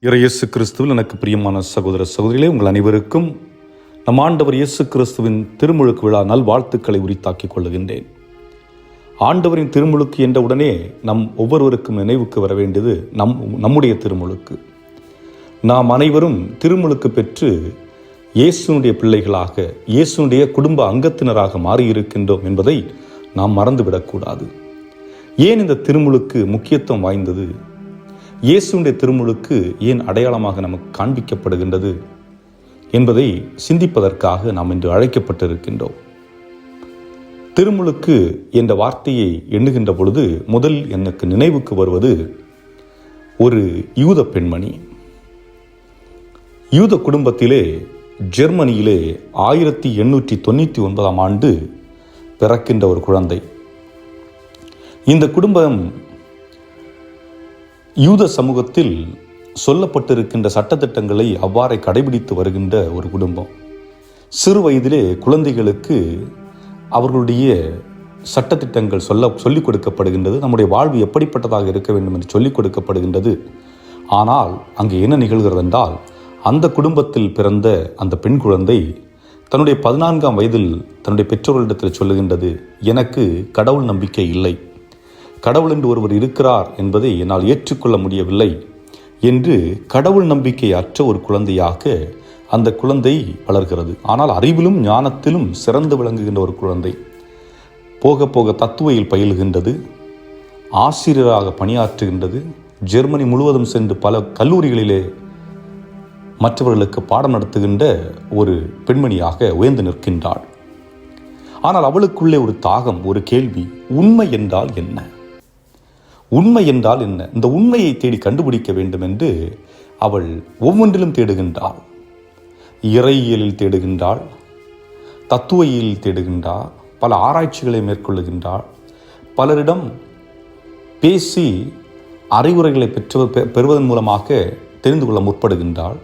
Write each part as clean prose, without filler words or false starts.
இயேசு கிறிஸ்துவில் எனக்கு பிரியமான சகோதர சகோதரிகளே, உங்கள் அனைவருக்கும் நம் ஆண்டவர் இயேசு கிறிஸ்துவின் திருமுழுக்கு விழா நல்வாழ்த்துக்களை உரித்தாக்கிக் கொள்ளுகின்றேன். ஆண்டவரின் திருமுழுக்கு என்ற உடனே நம் ஒவ்வொருவருக்கும் நினைவுக்கு வர வேண்டியது நம்முடைய திருமுழுக்கு. நாம் அனைவரும் திருமுழுக்கு பெற்று இயேசுனுடைய பிள்ளைகளாக, இயேசுனுடைய குடும்ப அங்கத்தினராக மாறியிருக்கின்றோம் என்பதை நாம் மறந்துவிடக்கூடாது. ஏன் இந்த திருமுழுக்கு முக்கியத்துவம் வாய்ந்தது? இயேசுடைய திருமுழுக்கு ஏன் அடையாளமாக நமக்கு காண்பிக்கப்படுகின்றது என்பதை சிந்திப்பதற்காக நாம் இன்று அழைக்கப்பட்டிருக்கின்றோம். திருமுழுக்கு என்ற வார்த்தையை எண்ணுகின்ற பொழுது முதல் எனக்கு நினைவுக்கு வருவது ஒரு யூத பெண்மணி. யூத குடும்பத்திலே ஜெர்மனியிலே 1899 ஆண்டு பிறக்கின்ற ஒரு குழந்தை. இந்த குடும்பம் யூத சமூகத்தில் சொல்லப்பட்டிருக்கின்ற சட்டத்திட்டங்களை அவ்வாறே கடைபிடித்து வருகின்ற ஒரு குடும்பம். சிறு வயதிலே குழந்தைகளுக்கு அவர்களுடைய சட்டத்திட்டங்கள் சொல்லிக் கொடுக்கப்படுகின்றது. நம்முடைய வாழ்வு எப்படிப்பட்டதாக இருக்க வேண்டும் என்று சொல்லிக் கொடுக்கப்படுகின்றது. ஆனால் அங்கே என்ன நிகழ்கிறது என்றால், அந்த குடும்பத்தில் பிறந்த அந்த பெண் குழந்தை தன்னுடைய 14ஆம் வயதில் தன்னுடைய பெற்றோர்களிடத்தில் சொல்லுகின்றது, எனக்கு கடவுள் நம்பிக்கை இல்லை, கடவுள் என்று ஒருவர் இருக்கிறார் என்பதை என்னால் ஏற்றுக்கொள்ள முடியவில்லை என்று கடவுள் நம்பிக்கை அற்ற ஒரு குழந்தையாக அந்த குழந்தை வளர்கிறது. ஆனால் அறிவிலும் ஞானத்திலும் சிறந்து விளங்குகின்ற ஒரு குழந்தை. போக போக தத்துவையில் பயில்கின்றது, ஆசிரியராக பணியாற்றுகின்றது. ஜெர்மனி முழுவதும் சென்று பல கல்லூரிகளிலே மற்றவர்களுக்கு பாடம் நடத்துகின்ற ஒரு பெண்மணியாக உயர்ந்து நிற்கின்றாள். ஆனால் அவளுக்குள்ளே ஒரு தாகம், ஒரு கேள்வி, உண்மை என்றால் என்ன? உண்மை என்றால் என்ன? இந்த உண்மையை தேடி கண்டுபிடிக்க வேண்டும் என்று அவள் ஒவ்வொன்றிலும் தேடுகின்றாள். இறையியலில் தேடுகின்றாள், தத்துவியலில் தேடுகின்றாள், பல ஆராய்ச்சிகளை மேற்கொள்ளுகின்றாள், பலரிடம் பேசி அறிவுரைகளை பெறுவதன் மூலமாக தெரிந்து கொள்ள முற்படுகின்றாள்.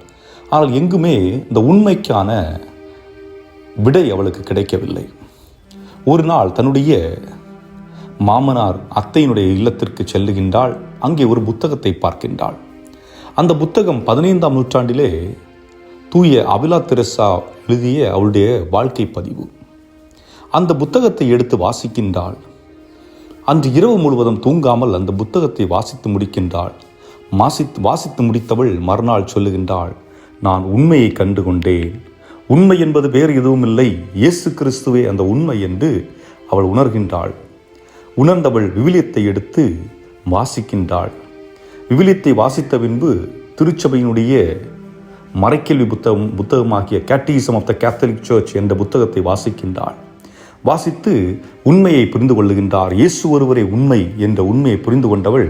ஆனால் எங்குமே இந்த உண்மைக்கான விடை அவளுக்கு கிடைக்கவில்லை. ஒரு நாள் தன்னுடைய மாமனார் அத்தையினுடைய இல்லத்திற்கு செல்லுகின்றாள். அங்கே ஒரு புத்தகத்தை பார்க்கின்றாள். அந்த புத்தகம் 15ஆம் நூற்றாண்டிலே தூய அபிலா தெரசா எழுதிய அவளுடைய வாழ்க்கை பதிவு. அந்த புத்தகத்தை எடுத்து வாசிக்கின்றாள். அன்று இரவு முழுவதும் தூங்காமல் அந்த புத்தகத்தை வாசித்து முடிக்கின்றாள். வாசித்து முடித்தவள் மறுநாள் சொல்லுகின்றாள், நான் உண்மையை கண்டு கொண்டேன். உண்மை என்பது வேறு எதுவும் இல்லை, இயேசு கிறிஸ்துவே அந்த உண்மை என்று அவள் உணர்கின்றாள். உணர்ந்தவள் விவிலியத்தை எடுத்து வாசிக்கின்றாள். விவிலியத்தை வாசித்த பின்பு திருச்சபையினுடைய மறைக்கல்வி புத்தகமாகிய catechism of the Catholic Church என்ற புத்தகத்தை வாசிக்கின்றாள். வாசித்து உண்மையை புரிந்து கொள்ளுகின்றார். இயேசு ஒருவரே உண்மை என்ற உண்மையை புரிந்து கொண்டவள்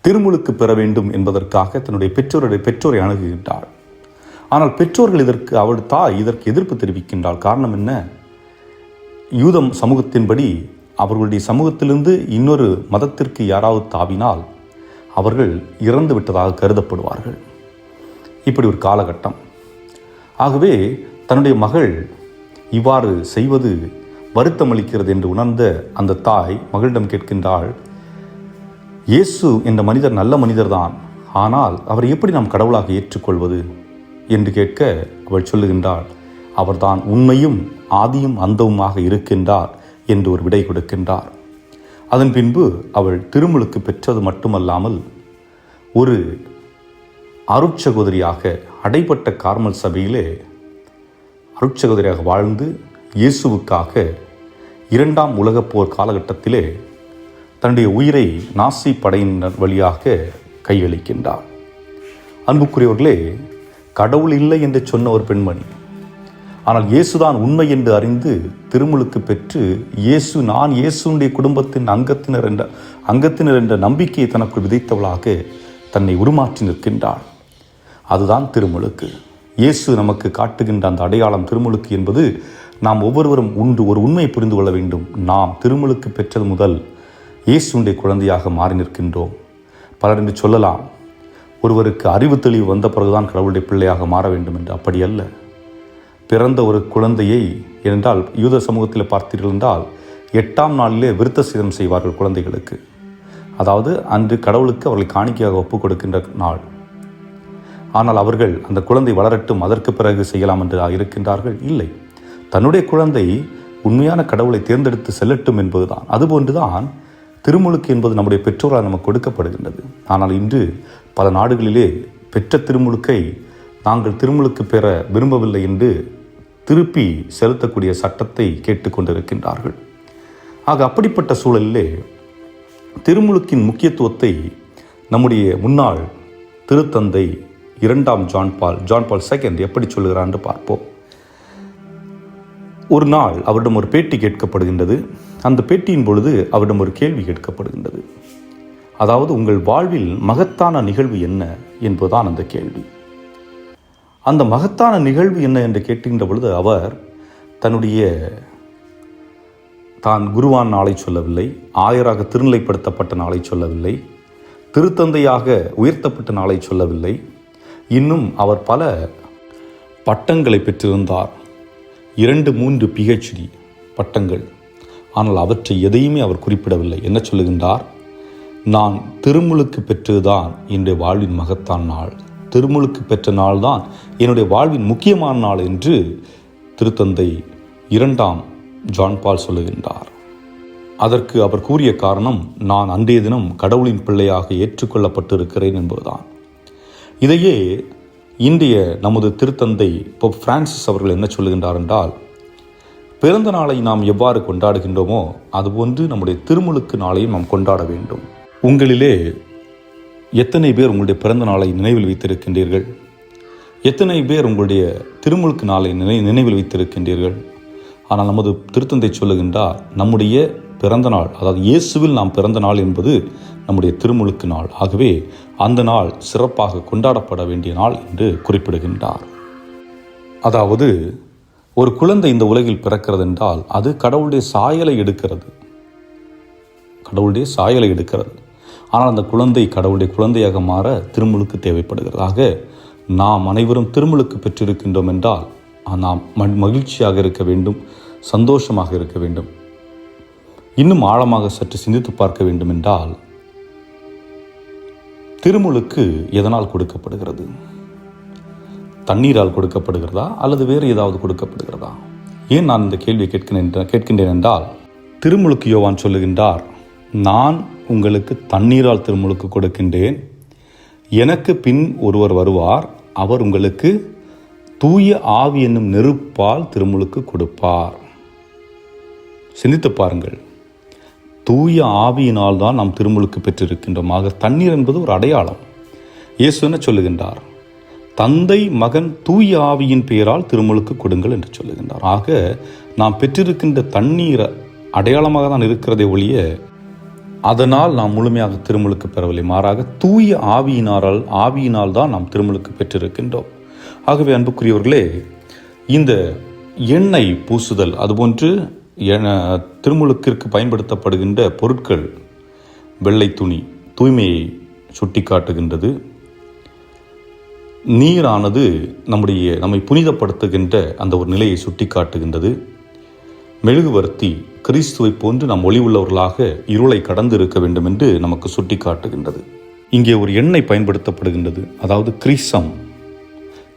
திருமுழுக்கு பெற வேண்டும் என்பதற்காக தன்னுடைய பெற்றோரை அணுகுகின்றாள். ஆனால் பெற்றோர்கள் அவள் தாய் இதற்கு எதிர்ப்பு தெரிவிக்கின்றாள். காரணம் என்ன? யூத சமூகத்தின்படி அவர்களுடைய சமூகத்திலிருந்து இன்னொரு மதத்திற்கு யாராவது தாவினால் அவர்கள் இறந்து விட்டதாக கருதப்படுவார்கள். இப்படி ஒரு காலகட்டம். ஆகவே தன்னுடைய மகள் இவ்வாறு செய்வது வருத்தமளிக்கிறது என்று உணர்ந்த அந்த தாய் மகளிடம் கேட்கின்றாள், இயேசு என்ற மனிதர் நல்ல மனிதர்தான், ஆனால் அவரை எப்படி நாம் கடவுளாக ஏற்றுக்கொள்வது என்று கேட்க அவள் சொல்லுகின்றாள், அவர்தான் உண்மையும் ஆதியும் அந்தவுமாக இருக்கின்றார் என்று ஒரு விடை கொடுக்கின்றார். அதன் பின்பு அவள் திருமுழுக்கு பெற்றது மட்டுமல்லாமல் ஒரு அருட்சகோதரியாக அடைபட்ட கார்மல் சபையிலே அருட்சகோதரியாக வாழ்ந்து இயேசுவுக்காக 2ஆம் உலகப் போர் காலகட்டத்திலே தன்னுடைய உயிரை நாசி படையினர் வழியாக கையளிக்கின்றார். அன்புக்குரியவர்களே, கடவுள் இல்லை என்று சொன்ன ஒரு பெண்மணி, ஆனால் இயேசுதான் உண்மை என்று அறிந்து திருமுழுக்கு பெற்று நான் இயேசுடைய குடும்பத்தின் அங்கத்தினர் என்ற நம்பிக்கையை தனக்குள் விதைத்தவளாக தன்னை உருமாற்றி நிற்கின்றாள். அதுதான் திருமுழுக்கு. இயேசு நமக்கு காட்டுகின்ற அந்த அடையாளம் திருமுழுக்கு என்பது நாம் ஒவ்வொருவரும் ஒரு உண்மையை புரிந்து கொள்ள வேண்டும். நாம் திருமுழுக்கு பெற்றது முதல் இயேசுடைய குழந்தையாக மாறி நிற்கின்றோம். பலர் என்று சொல்லலாம், ஒருவருக்கு அறிவு தெளிவு வந்த பிறகுதான் கடவுளுடைய பிள்ளையாக மாற வேண்டும் என்று. அப்படி அல்ல. பிறந்த ஒரு குழந்தையை, என்றால் யூத சமூகத்தில் பார்த்தீர்கள் என்றால் 8ஆம் நாளிலே விருத்த சேதனம் செய்வார்கள் குழந்தைகளுக்கு. அதாவது அன்று கடவுளுக்கு அவர்களை காணிக்கையாக ஒப்புக் கொடுக்கின்ற நாள். ஆனால் அவர்கள் அந்த குழந்தை வளரட்டும், அதற்கு பிறகு செய்யலாம் என்று இருக்கின்றார்கள். இல்லை, தன்னுடைய குழந்தை உண்மையான கடவுளை தேர்ந்தெடுத்து செல்லட்டும் என்பதுதான். அதுபோன்றுதான் திருமுழுக்கு என்பது நம்முடைய பெற்றோரால் நமக்கு கொடுக்கப்படுகின்றது. ஆனால் இன்று பல நாடுகளிலே பெற்ற திருமுழுக்கை நாங்கள் திருமுழுக்கு பெற விரும்பவில்லை என்று திருப்பி செலுத்தக்கூடிய சட்டத்தை கேட்டுக்கொண்டிருக்கின்றார்கள். ஆக அப்படிப்பட்ட சூழலிலே திருமுழுக்கின் முக்கியத்துவத்தை நம்முடைய முன்னாள் திருத்தந்தை 2ஆம் ஜான் பால் II எப்படி சொல்லுகிறார் என்று பார்ப்போம். ஒரு நாள் அவரிடம் ஒரு பேட்டி கேட்கப்படுகின்றது. அந்த பேட்டியின் பொழுது அவரிடம் ஒரு கேள்வி கேட்கப்படுகின்றது. அதாவது, உங்கள் வாழ்வில் மகத்தான நிகழ்வு என்ன என்பதுதான் அந்த கேள்வி. அந்த மகத்தான நிகழ்வு என்ன என்று கேட்கின்ற பொழுது அவர் தன்னுடைய தான் குருவான் நாளை சொல்லவில்லை, ஆயராக திருநிலைப்படுத்தப்பட்ட நாளை சொல்லவில்லை, திருத்தந்தையாக உயர்த்தப்பட்ட நாளை சொல்லவில்லை. இன்னும் அவர் பல பட்டங்களை பெற்றிருந்தார், 2-3 PhD பட்டங்கள். ஆனால் அவற்றை எதையுமே அவர் குறிப்பிடவில்லை. என்ன சொல்லுகின்றார்? நான் திருமுழுக்கு பெற்றதுதான் என்னுடைய வாழ்வின் மகத்தான நாள், திருமுழுக்கு பெற்ற நாள் தான் என்னுடைய வாழ்வின் முக்கியமான நாள் என்று திருத்தந்தை 2ஆம் ஜான் பால் சொல்லுகின்றார். அதற்கு அவர் கூறிய காரணம், நான் அன்றைய தினம் கடவுளின் பிள்ளையாக ஏற்றுக்கொள்ளப்பட்டிருக்கிறேன் என்பதுதான். இதையே இன்றைய நமது திருத்தந்தை போப் பிரான்சிஸ் அவர்கள் என்ன சொல்லுகின்றார் என்றால், பிறந்த நாளை நாம் எவ்வாறு கொண்டாடுகின்றோமோ அதுபோன்று நம்முடைய திருமுழுக்கு நாளையும் நாம் கொண்டாட வேண்டும். உங்களிலே எத்தனை பேர் உங்களுடைய பிறந்த நாளை நினைவில் வைத்திருக்கின்றீர்கள்? எத்தனை பேர் உங்களுடைய திருமுழுக்கு நாளை நினைவில் வைத்திருக்கின்றீர்கள்? ஆனால் நமது திருத்தந்தை சொல்லுகின்றார், நம்முடைய பிறந்த நாள், அதாவது இயேசுவில் நாம் பிறந்த நாள் என்பது நம்முடைய திருமுழுக்கு நாள். ஆகவே அந்த நாள் சிறப்பாக கொண்டாடப்பட வேண்டிய நாள் என்று குறிப்பிடுகின்றார். அதாவது, ஒரு குழந்தை இந்த உலகில் பிறக்கிறது என்றால் அது கடவுளுடைய சாயலை எடுக்கிறது, கடவுளுடைய சாயலை எடுக்கிறது. ஆனால் அந்த குழந்தை கடவுளுடைய குழந்தையாக மாற திருமுழுக்கு தேவைப்படுகிறது. ஆக நாம் அனைவரும் திருமுழுக்கு பெற்றிருக்கின்றோம் என்றால் நாம் மகிழ்ச்சியாக இருக்க வேண்டும், சந்தோஷமாக இருக்க வேண்டும். இன்னும் ஆழமாக சற்று சிந்தித்து பார்க்க வேண்டும் என்றால், திருமுழுக்கு எதனால் கொடுக்கப்படுகிறது? தண்ணீரால் கொடுக்கப்படுகிறதா அல்லது வேறு ஏதாவது கொடுக்கப்படுகிறதா? ஏன் நான் இந்த கேள்வியை கேட்கின்றேன் என்றால், திருமுழுக்கு யோவான் சொல்லுகின்றார், நான் உங்களுக்கு தண்ணீரால் திருமுழுக்கு கொடுக்கின்றேன், எனக்கு பின் ஒருவர் வருவார், அவர் உங்களுக்கு தூய ஆவி என்னும் நெருப்பால் திருமுழுக்கு கொடுப்பார். சிந்தித்து பாருங்கள், தூய ஆவியினால் தான் நாம் திருமுழுக்கு பெற்றிருக்கின்றோம். ஆக தண்ணீர் என்பது ஒரு அடையாளம். இயேசு என்ன சொல்லுகின்றார்? தந்தை மகன் தூய ஆவியின் பெயரால் திருமுழுக்கு கொடுங்கள் என்று சொல்லுகின்றார். ஆக நாம் பெற்றிருக்கின்ற தண்ணீர் அடையாளமாக தான் இருக்கிறதே ஒழிய அதனால் நாம் முழுமையாக திருமுழுக்கு பெறவில்லை. மாறாக தூய ஆவியினால் தான் நாம் திருமுழுக்கு பெற்றிருக்கின்றோம். ஆகவே அன்புக்குரியவர்களே, இந்த எண்ணெய் பூசுதல், அதுபோன்று திருமுழுக்கிற்கு பயன்படுத்தப்படுகின்ற பொருட்கள், வெள்ளை துணி தூய்மையை சுட்டி காட்டுகின்றது. நீரானது நம்மை புனிதப்படுத்துகின்ற அந்த ஒரு நிலையை சுட்டி காட்டுகின்றது. மெழுகுவர்த்தி கிறிஸ்துவை போன்று நாம் ஒளி உள்ளவர்களாக இருளை கடந்து இருக்க வேண்டும் என்று நமக்கு சுட்டி காட்டுகின்றது. இங்கே ஒரு எண்ணெய் பயன்படுத்தப்படுகின்றது, அதாவது கிரீசம்.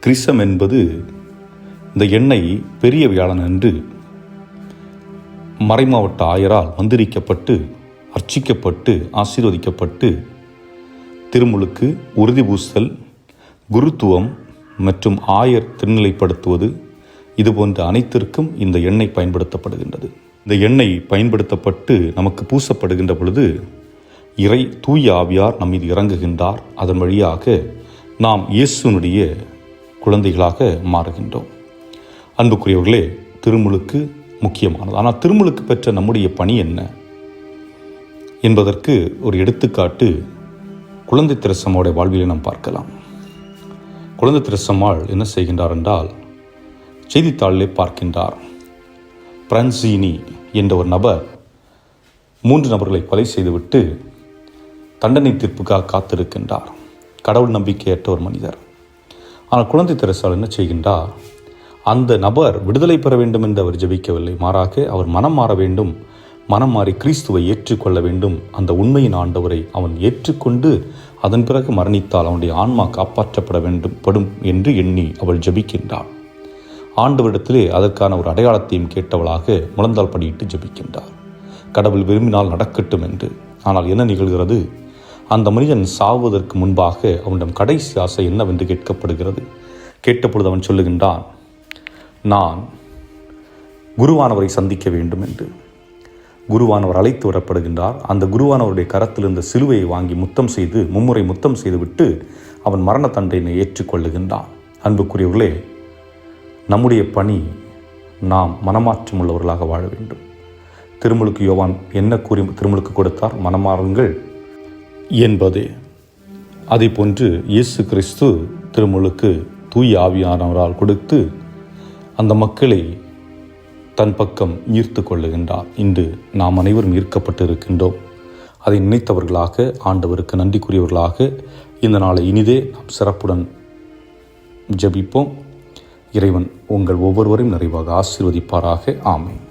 கிரீசம் என்பது இந்த எண்ணெய் பெரிய வியாழன் என்று மறைமாவட்ட ஆயரால் மந்திரிக்கப்பட்டு அர்ச்சிக்கப்பட்டு ஆசீர்வதிக்கப்பட்டு திருமுழுக்கு, உறுதி பூசல், குருத்துவம் மற்றும் ஆயர் திருநிலைப்படுத்துவது, இதுபோன்ற அனைத்திற்கும் இந்த எண்ணெய் பயன்படுத்தப்படுகின்றது. இந்த எண்ணெய் பயன்படுத்தப்பட்டு நமக்கு பூசப்படுகின்ற பொழுது இறை தூய ஆவியார் நம் மீது இறங்குகின்றார். அதன் வழியாக நாம் இயேசுனுடைய குழந்தைகளாக மாறுகின்றோம். அன்புக்குரியவர்களே, திருமுழுக்கு முக்கியமானது. ஆனால் திருமுழுக்கு பெற்ற நம்முடைய பணி என்ன என்பதற்கு ஒரு எடுத்துக்காட்டு குழந்தை திரசம்மாவுடைய வாழ்விலை நாம் பார்க்கலாம். குழந்தை திரசம்மாள் என்ன செய்கின்றார் என்றால், செய்தித்தாளிலே பார்க்கின்றார், பிரான்சினி என்ற ஒரு நபர் 3 நபர்களை கொலை செய்துவிட்டு தண்டனை தீர்ப்புக்காக காத்திருக்கின்றார். கடவுள் நம்பிக்கையற்ற ஒரு மனிதர். ஆனால் குழந்தை தெரசாள் என்ன செய்கின்றார்? அந்த நபர் விடுதலை பெற வேண்டும் என்று அவர் ஜெபிக்கவில்லை. மாறாக அவர் மனம் மாற வேண்டும், மனம் மாறி கிறிஸ்துவை ஏற்றுக்கொள்ள வேண்டும், அந்த உண்மையின் ஆண்டவரை அவன் ஏற்றுக்கொண்டு அதன் பிறகு மரணித்தால் அவனுடைய ஆன்மா காப்பாற்றப்பட படும் என்று எண்ணி அவள் ஜெபிக்கின்றாள். ஆண்டவரிடத்திலே அதற்கான ஒரு அடையாளத்தையும் கேட்டவளாக முழந்தாள் படியிட்டு ஜெபிக்கின்றார். கடவுள் விரும்பினால் நடக்கட்டும் என்று. ஆனால் என்ன நிகழ்கிறது? அந்த மனிதன் சாவதற்கு முன்பாக அவனிடம் கடைசி ஆசை என்னவென்று கேட்கப்படுகிறது. கேட்டபொழுது அவன் சொல்லுகின்றான், நான் குருவானவரை சந்திக்க வேண்டும் என்று. குருவானவர் அழைத்து வரப்படுகின்றார். அந்த குருவானவருடைய கரத்தில் இருந்த சிலுவையை வாங்கி மும்முறை முத்தம் செய்துவிட்டு அவன் மரண தண்டனை ஏற்றுக்கொள்ளுகின்றான். அன்புக்குரியவர்களே, நம்முடைய பணி நாம் மனமாற்றம் உள்ளவர்களாக வாழ வேண்டும். திருமுழுக்கு யோவான் என்ன கூறி திருமுழுக்கு கொடுத்தார்? மனமாறுங்கள் என்பதே. அதே போன்று இயேசு கிறிஸ்து திருமுழுக்கு தூய ஆவியானவரால் கொடுத்து அந்த மக்களை தன் பக்கம் ஈர்த்து கொள்ளுகின்றார். இன்று நாம் அனைவரும் ஈர்க்கப்பட்டு இருக்கின்றோம். அதை நினைத்தவர்களாக, ஆண்டவருக்கு நன்றிக்குரியவர்களாக இந்த நாளை இனிதே நாம் சிறப்புடன் ஜெபிப்போம். இறைவன் உங்கள் ஒவ்வொருவரையும் நிறைவாக ஆசீர்வதிப்பாராக. ஆமென்.